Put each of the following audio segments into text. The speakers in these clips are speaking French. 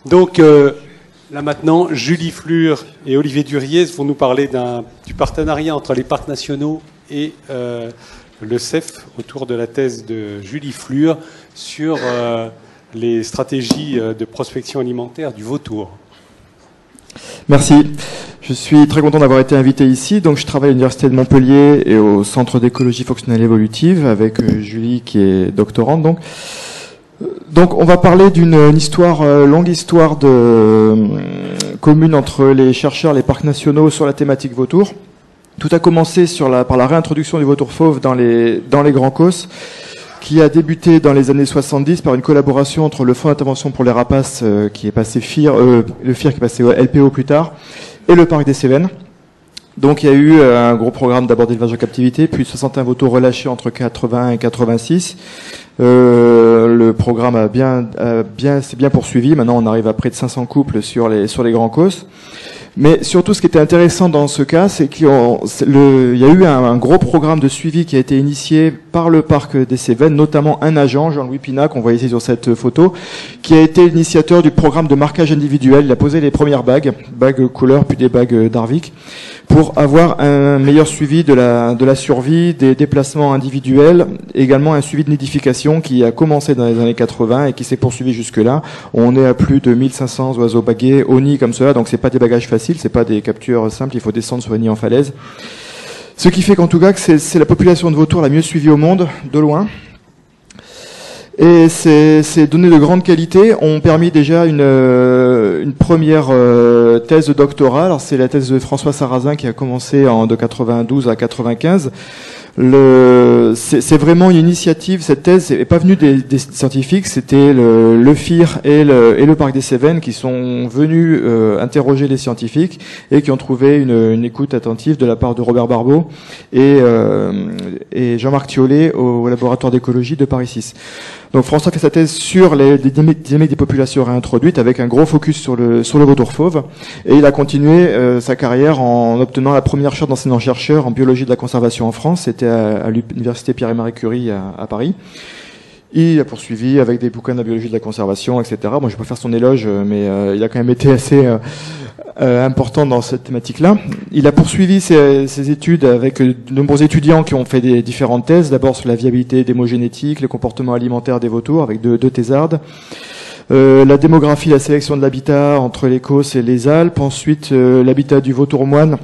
Donc là maintenant, Julie Flure et Olivier Duriez vont nous parler du partenariat entre les parcs nationaux et le CEF autour de la thèse de Julie Flure sur les stratégies de prospection alimentaire du vautour. Merci. Je suis très content d'avoir été invité ici. Donc, je travaille à l'Université de Montpellier et au Centre d'écologie fonctionnelle évolutive avec Julie qui est doctorante. Donc on va parler d'une histoire, longue histoire commune entre les chercheurs, les parcs nationaux sur la thématique vautour. Tout a commencé par la réintroduction du vautour fauve dans les Grands Causses, qui a débuté dans les années 70 par une collaboration entre le Fonds d'intervention pour les rapaces, qui est passé le FIR qui est passé au LPO plus tard, et le parc des Cévennes. Donc il y a eu un gros programme d'abord d'élevage en captivité, puis 61 vautours relâchés entre 80 et 86. Le programme s'est bien poursuivi. Maintenant, on arrive à près de 500 couples sur les Grands Causses. Mais surtout, ce qui était intéressant dans ce cas, c'est qu'il y a eu un gros programme de suivi qui a été initié par le parc des Cévennes, notamment un agent, Jean-Louis Pinat, qu'on voit ici sur cette photo, qui a été l'initiateur du programme de marquage individuel. Il a posé les premières bagues couleur, puis des bagues d'Arvik, pour avoir un meilleur suivi de la survie, des déplacements individuels, également un suivi de nidification qui a commencé dans les années 80 et qui s'est poursuivi jusque-là. On est à plus de 1500 oiseaux bagués au nid comme cela, donc c'est pas des bagages faciles, c'est pas des captures simples, il faut descendre sur les nids en falaise. Ce qui fait qu'en tout cas, c'est la population de vautours la mieux suivie au monde, de loin. Et ces données de grande qualité ont permis déjà une première thèse de doctorat. Alors c'est la thèse de François Sarrazin qui a commencé de 92 à 95. C'est vraiment une initiative. Cette thèse n'est pas venue des scientifiques, c'était le FIR et le parc des Cévennes qui sont venus interroger les scientifiques et qui ont trouvé une écoute attentive de la part de Robert Barbeau et Jean-Marc Thiollet au laboratoire d'écologie de Paris 6. Donc François fait sa thèse sur les dynamiques des populations réintroduites avec un gros focus sur le vautour fauve, et il a continué sa carrière en obtenant la première chaire d'enseignant-chercheur en biologie de la conservation en France. C'était à l'université Pierre et Marie Curie à Paris. Il a poursuivi avec des bouquins de la biologie de la conservation, etc. Bon, je vais pas faire son éloge, mais il a quand même été assez important dans cette thématique-là. Il a poursuivi ses études avec de nombreux étudiants qui ont fait des différentes thèses. D'abord sur la viabilité démogénétique, les comportements alimentaires des vautours avec deux thésardes. La démographie, la sélection de l'habitat entre les Causses et les Alpes. Ensuite, l'habitat du vautour moine,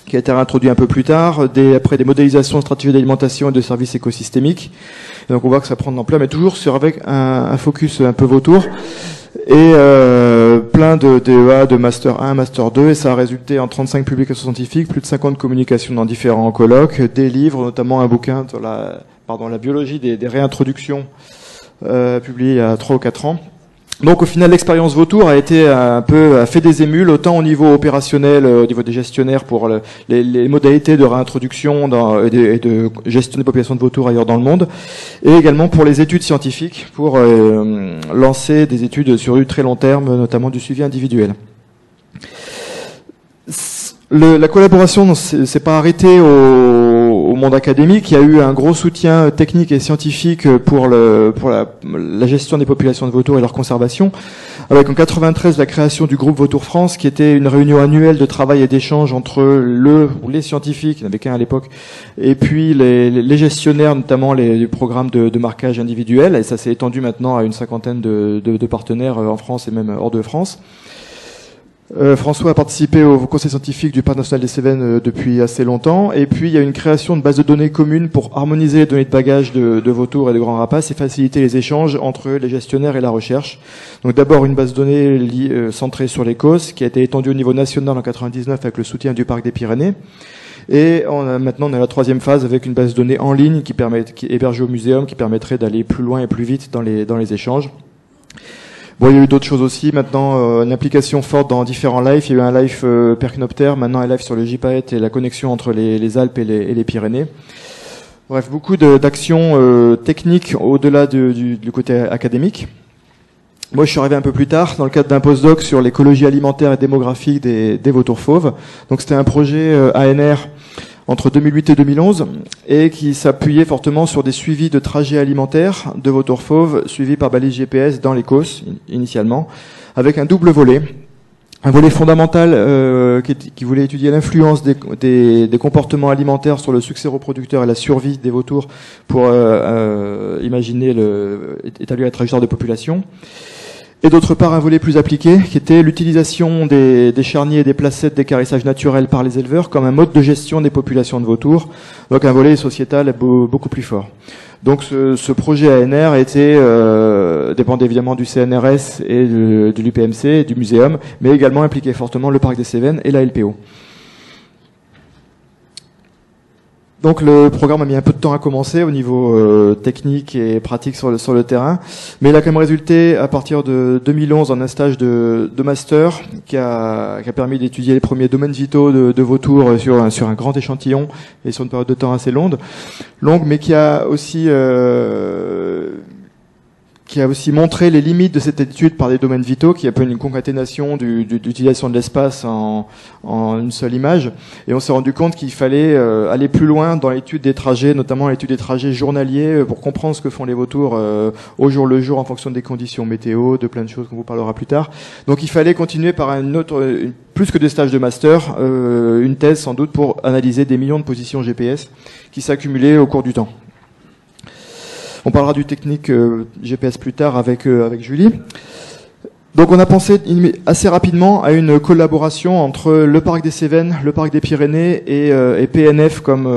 qui a été réintroduit un peu plus tard, après des modélisations de stratégies d'alimentation et de services écosystémiques. Et donc on voit que ça prend de l'ampleur, mais toujours avec un focus un peu vautour. Et plein de DEA, de Master 1, Master 2, et ça a résulté en 35 publications scientifiques, plus de 50 communications dans différents colloques, des livres, notamment un bouquin sur la biologie des réintroductions, publié il y a 3 ou 4 ans. Donc au final, l'expérience vautour a fait des émules, autant au niveau opérationnel, au niveau des gestionnaires pour les modalités de réintroduction et de gestion des populations de vautours ailleurs dans le monde, et également pour les études scientifiques, pour lancer des études sur du très long terme, notamment du suivi individuel. La collaboration ne s'est pas arrêtée au monde académique. Il y a eu un gros soutien technique et scientifique pour la gestion des populations de vautours et leur conservation, avec en 93 la création du groupe Vautour France, qui était une réunion annuelle de travail et d'échange entre les scientifiques, il n'y en avait qu'un à l'époque, et puis les gestionnaires, notamment du programme de marquage individuel, et ça s'est étendu maintenant à une cinquantaine de partenaires en France et même hors de France. François a participé au conseil scientifique du Parc national des Cévennes depuis assez longtemps, et puis il y a une création de base de données commune pour harmoniser les données de bagages de vautours et de grands rapaces et faciliter les échanges entre les gestionnaires et la recherche. Donc d'abord une base de données centrée sur les Causses qui a été étendue au niveau national en 99 avec le soutien du Parc des Pyrénées. Et maintenant on est à la 3e phase avec une base de données en ligne qui est hébergée au muséum, qui permettrait d'aller plus loin et plus vite dans les échanges. Bon, il y a eu d'autres choses aussi. Maintenant, une application forte dans différents lives. Il y a eu un live Percnopter, maintenant un live sur le JPAET et la connexion entre les Alpes et les Pyrénées. Bref, beaucoup d'actions techniques au-delà du côté académique. Moi, je suis arrivé un peu plus tard dans le cadre d'un postdoc sur l'écologie alimentaire et démographique des vautours fauves. Donc, c'était un projet ANR entre 2008 et 2011, et qui s'appuyait fortement sur des suivis de trajets alimentaires de vautours fauves, suivis par balise GPS dans les COS, initialement, avec un double volet. Un volet fondamental qui voulait étudier l'influence des comportements alimentaires sur le succès reproducteur et la survie des vautours pour imaginer établir la trajectoire de population. Et d'autre part, un volet plus appliqué, qui était l'utilisation des charniers et des placettes d'équarrissage naturel par les éleveurs comme un mode de gestion des populations de vautours. Donc un volet sociétal beaucoup plus fort. Donc ce projet ANR dépendait évidemment du CNRS et de l'UPMC et du muséum, mais également impliquait fortement le Parc des Cévennes et la LPO. Donc le programme a mis un peu de temps à commencer au niveau technique et pratique sur le terrain, mais il a quand même résulté à partir de 2011 en un stage de master qui a permis d'étudier les premiers domaines vitaux de vautours sur un grand échantillon et sur une période de temps assez longue, mais qui a aussi montré les limites de cette étude par des domaines vitaux, qui est un peu une concaténation d'utilisation de l'espace en une seule image. Et on s'est rendu compte qu'il fallait aller plus loin dans l'étude des trajets, notamment l'étude des trajets journaliers, pour comprendre ce que font les vautours au jour le jour en fonction des conditions météo, de plein de choses qu'on vous parlera plus tard. Donc il fallait continuer par plus que des stages de master, une thèse sans doute pour analyser des millions de positions GPS qui s'accumulaient au cours du temps. On parlera du technique GPS plus tard avec Julie. Donc on a pensé assez rapidement à une collaboration entre le Parc des Cévennes, le Parc des Pyrénées et PNF comme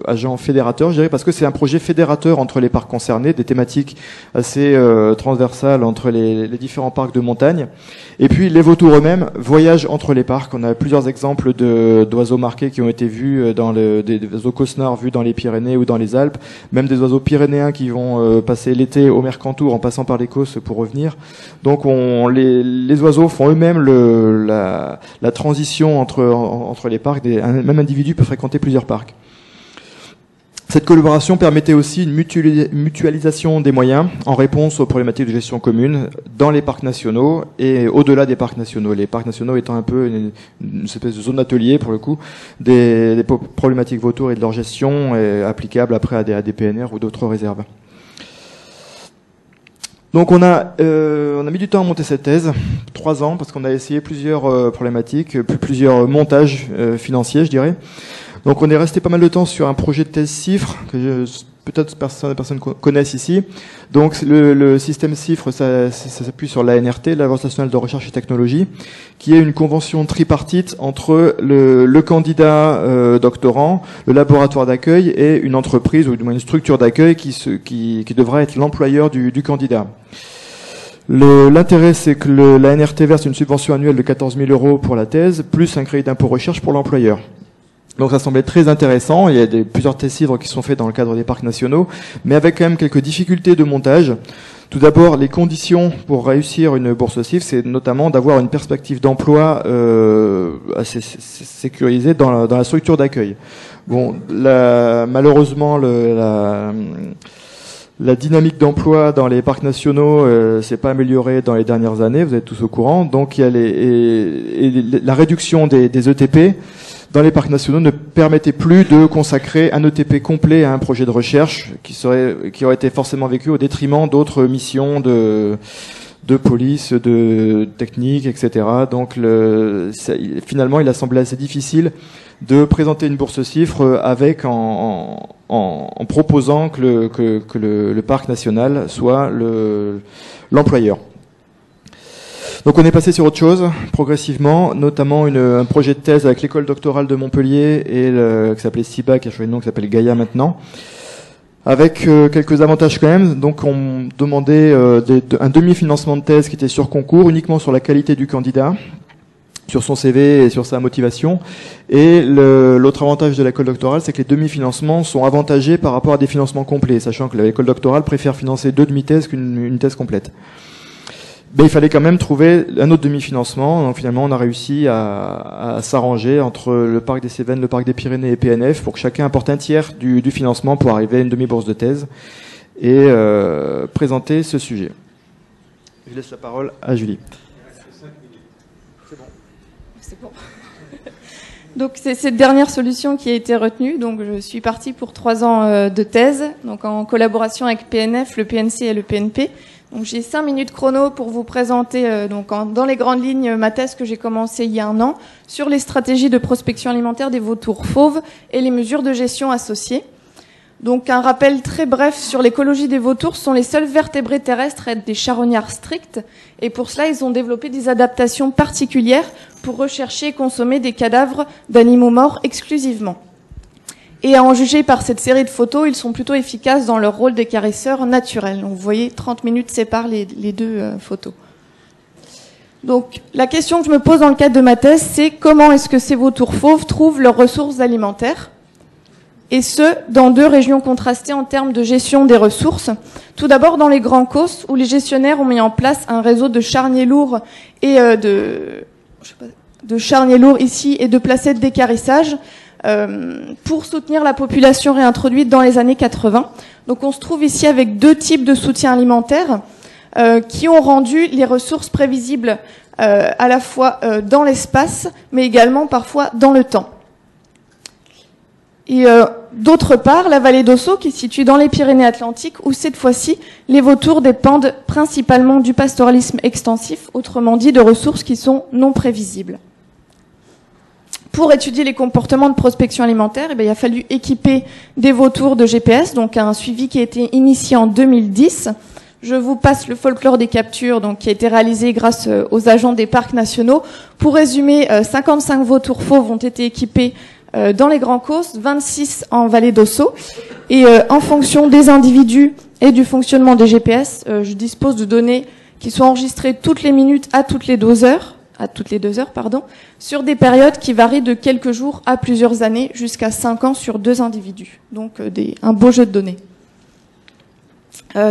agent fédérateur, je dirais, parce que c'est un projet fédérateur entre les parcs concernés, des thématiques assez transversales entre les différents parcs de montagne. Et puis les vautours eux-mêmes voyagent entre les parcs. On a plusieurs exemples d'oiseaux marqués qui ont été vus des oiseaux cosnards vus dans les Pyrénées ou dans les Alpes, même des oiseaux pyrénéens qui vont passer l'été au Mercantour en passant par les Causses pour revenir. Donc les oiseaux font eux-mêmes la transition entre les parcs. Un même individu peut fréquenter plusieurs parcs. Cette collaboration permettait aussi une mutualisation des moyens en réponse aux problématiques de gestion commune dans les parcs nationaux et au-delà des parcs nationaux. Les parcs nationaux étant un peu une espèce de zone d'atelier, pour le coup, des problématiques vautours et de leur gestion applicables après à des PNR ou d'autres réserves. Donc on a mis du temps à monter cette thèse, 3 ans, parce qu'on a essayé plusieurs problématiques, plusieurs montages financiers, je dirais. Donc on est resté pas mal de temps sur un projet de thèse CIFRE, que peut-être personne connaissent ici. Donc le système CIFRE, ça s'appuie sur l'ANRT, l'Agence nationale de recherche et technologie, qui est une convention tripartite entre le candidat doctorant, le laboratoire d'accueil et une entreprise, ou du moins une structure d'accueil qui devra être l'employeur du candidat. L'intérêt, c'est que l'ANRT verse une subvention annuelle de 14 000 € pour la thèse, plus un crédit d'impôt recherche pour l'employeur. Donc ça semblait très intéressant. Il y a plusieurs thèses CIFRE qui sont faites dans le cadre des parcs nationaux, mais avec quand même quelques difficultés de montage. Tout d'abord, les conditions pour réussir une bourse CIFRE, c'est notamment d'avoir une perspective d'emploi assez sécurisée dans la structure d'accueil. Bon, malheureusement, la dynamique d'emploi dans les parcs nationaux s'est pas améliorée dans les dernières années, vous êtes tous au courant. Donc il y a la réduction des ETP dans les parcs nationaux ne permettait plus de consacrer un ETP complet à un projet de recherche qui aurait été forcément vécu au détriment d'autres missions de police, de technique, etc. Donc finalement, il a semblé assez difficile de présenter une bourse CIFRE avec en proposant que le parc national soit l'employeur. Donc on est passé sur autre chose progressivement, notamment un projet de thèse avec l'école doctorale de Montpellier et qui s'appelait SIBA, qui a changé de nom, qui s'appelle Gaïa maintenant, avec quelques avantages quand même. Donc on demandait un demi-financement de thèse qui était sur concours, uniquement sur la qualité du candidat, sur son CV et sur sa motivation. Et l'autre avantage de l'école doctorale, c'est que les demi-financements sont avantagés par rapport à des financements complets, sachant que l'école doctorale préfère financer 2 demi-thèses qu'une thèse complète. Mais il fallait quand même trouver un autre demi-financement. Donc finalement, on a réussi à s'arranger entre le Parc des Cévennes, le Parc des Pyrénées et PNF pour que chacun apporte un tiers du financement pour arriver à une demi-bourse de thèse et présenter ce sujet. Je laisse la parole à Julie. C'est bon. Donc c'est cette dernière solution qui a été retenue. Donc je suis partie pour 3 ans de thèse, donc en collaboration avec PNF, le PNC et le PNP. Donc j'ai 5 minutes chrono pour vous présenter dans les grandes lignes ma thèse que j'ai commencée il y a 1 an sur les stratégies de prospection alimentaire des vautours fauves et les mesures de gestion associées. Donc un rappel très bref sur l'écologie des vautours. Ce sont les seuls vertébrés terrestres à être des charognards stricts, et pour cela ils ont développé des adaptations particulières pour rechercher et consommer des cadavres d'animaux morts exclusivement. Et à en juger par cette série de photos, ils sont plutôt efficaces dans leur rôle d'écarisseurs naturels. Donc vous voyez, 30 minutes séparent les deux photos. Donc la question que je me pose dans le cadre de ma thèse, c'est comment est-ce que ces vautours fauves trouvent leurs ressources alimentaires ? Et ce, dans 2 régions contrastées en termes de gestion des ressources. Tout d'abord dans les grands causses, où les gestionnaires ont mis en place un réseau de charniers lourds et de charniers lourds ici et de placettes d'écarissage pour soutenir la population réintroduite dans les années 80. Donc on se trouve ici avec 2 types de soutien alimentaire qui ont rendu les ressources prévisibles à la fois dans l'espace, mais également parfois dans le temps. Et d'autre part, la vallée d'Ossau, qui est située dans les Pyrénées-Atlantiques, où cette fois-ci, les vautours dépendent principalement du pastoralisme extensif, autrement dit de ressources qui sont non prévisibles. Pour étudier les comportements de prospection alimentaire, il a fallu équiper des vautours de GPS, donc un suivi qui a été initié en 2010. Je vous passe le folklore des captures, donc qui a été réalisé grâce aux agents des parcs nationaux. Pour résumer, 55 vautours fauves ont été équipés dans les grands causses, 26 en vallée d'Ossau. Et en fonction des individus et du fonctionnement des GPS, je dispose de données qui sont enregistrées toutes les minutes à toutes les 2 heures, sur des périodes qui varient de quelques jours à plusieurs années, jusqu'à 5 ans sur 2 individus. Donc un beau jeu de données.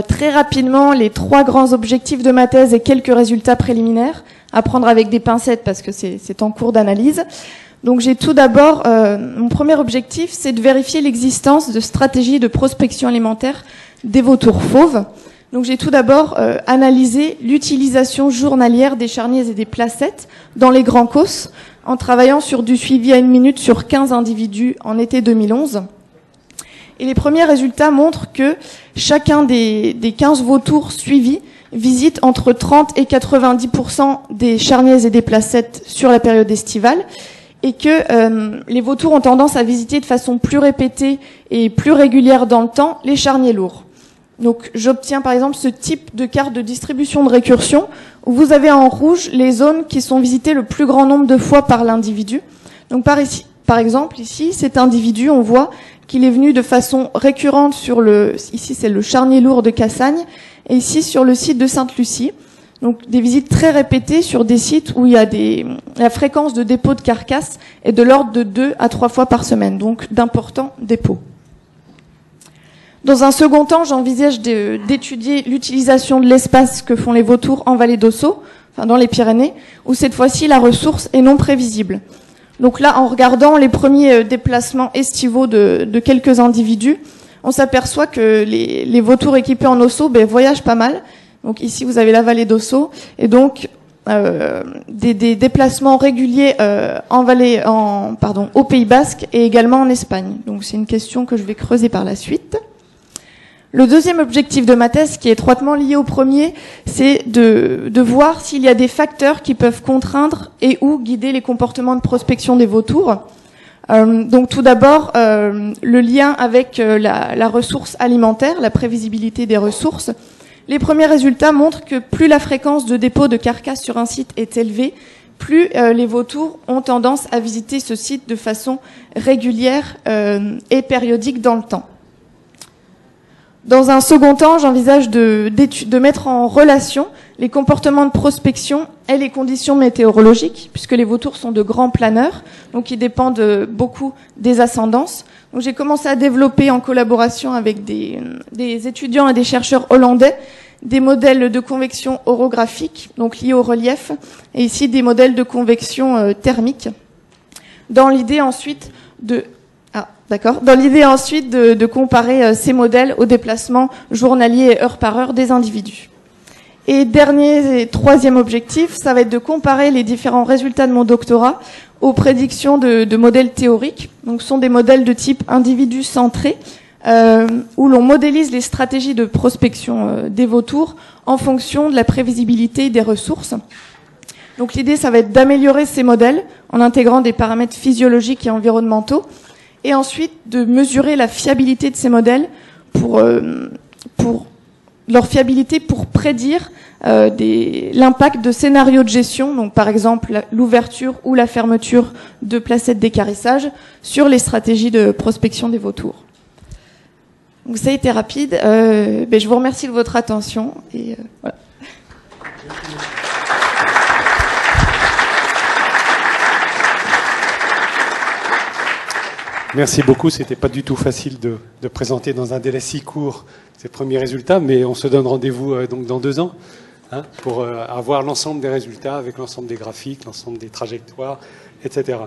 Très rapidement, les 3 grands objectifs de ma thèse et quelques résultats préliminaires, à prendre avec des pincettes parce que c'est en cours d'analyse. Donc j'ai tout d'abord, mon premier objectif, c'est de vérifier l'existence de stratégies de prospection alimentaire des vautours fauves. Donc j'ai tout d'abord analysé l'utilisation journalière des charniers et des placettes dans les grands causses, en travaillant sur du suivi à 1 minute sur 15 individus en été 2011. Et les premiers résultats montrent que chacun des 15 vautours suivis visite entre 30 et 90% des charniers et des placettes sur la période estivale, et que les vautours ont tendance à visiter de façon plus répétée et plus régulière dans le temps les charniers lourds. Donc j'obtiens par exemple ce type de carte de distribution de récursion où vous avez en rouge les zones qui sont visitées le plus grand nombre de fois par l'individu. Donc par exemple ici, cet individu, on voit qu'il est venu de façon récurrente ici c'est le charnier lourd de Cassagne, et ici sur le site de Sainte-Lucie. Donc des visites très répétées sur des sites où il y a la fréquence de dépôt de carcasses est de l'ordre de 2 à 3 fois par semaine, donc d'importants dépôts. Dans un second temps, j'envisage d'étudier l'utilisation de l'espace que font les vautours en vallée d'Ossau, enfin dans les Pyrénées, où cette fois-ci la ressource est non prévisible. Donc là, en regardant les premiers déplacements estivaux de quelques individus, on s'aperçoit que les vautours équipés en Ossau voyagent pas mal. Donc ici, vous avez la vallée d'Ossau, et donc des déplacements réguliers au Pays Basque et également en Espagne. Donc c'est une question que je vais creuser par la suite. Le deuxième objectif de ma thèse, qui est étroitement lié au premier, c'est de voir s'il y a des facteurs qui peuvent contraindre et ou guider les comportements de prospection des vautours. Donc tout d'abord, le lien avec la ressource alimentaire, la prévisibilité des ressources. Les premiers résultats montrent que plus la fréquence de dépôt de carcasses sur un site est élevée, plus les vautours ont tendance à visiter ce site de façon régulière et périodique dans le temps. Dans un second temps, j'envisage de mettre en relation les comportements de prospection et les conditions météorologiques, puisque les vautours sont de grands planeurs, donc ils dépendent beaucoup des ascendances. Donc j'ai commencé à développer en collaboration avec des étudiants et des chercheurs hollandais des modèles de convection orographique, donc liés au relief, et ici des modèles de convection thermique, dans l'idée ensuite de comparer ces modèles aux déplacements journaliers et heure par heure des individus. Et dernier et troisième objectif, ça va être de comparer les différents résultats de mon doctorat aux prédictions de modèles théoriques. Donc, ce sont des modèles de type individu centré, où l'on modélise les stratégies de prospection des vautours en fonction de la prévisibilité des ressources. Donc, l'idée, ça va être d'améliorer ces modèles en intégrant des paramètres physiologiques et environnementaux, et ensuite de mesurer la fiabilité de ces modèles pour leur fiabilité pour prédire l'impact de scénarios de gestion, donc par exemple l'ouverture ou la fermeture de placettes d'équarrissage sur les stratégies de prospection des vautours. Donc ça a été rapide. Je vous remercie de votre attention. Et voilà. Merci beaucoup. C'était pas du tout facile de présenter dans un délai si court ces premiers résultats, mais on se donne rendez-vous donc dans 2 ans pour avoir l'ensemble des résultats avec l'ensemble des graphiques, l'ensemble des trajectoires, etc.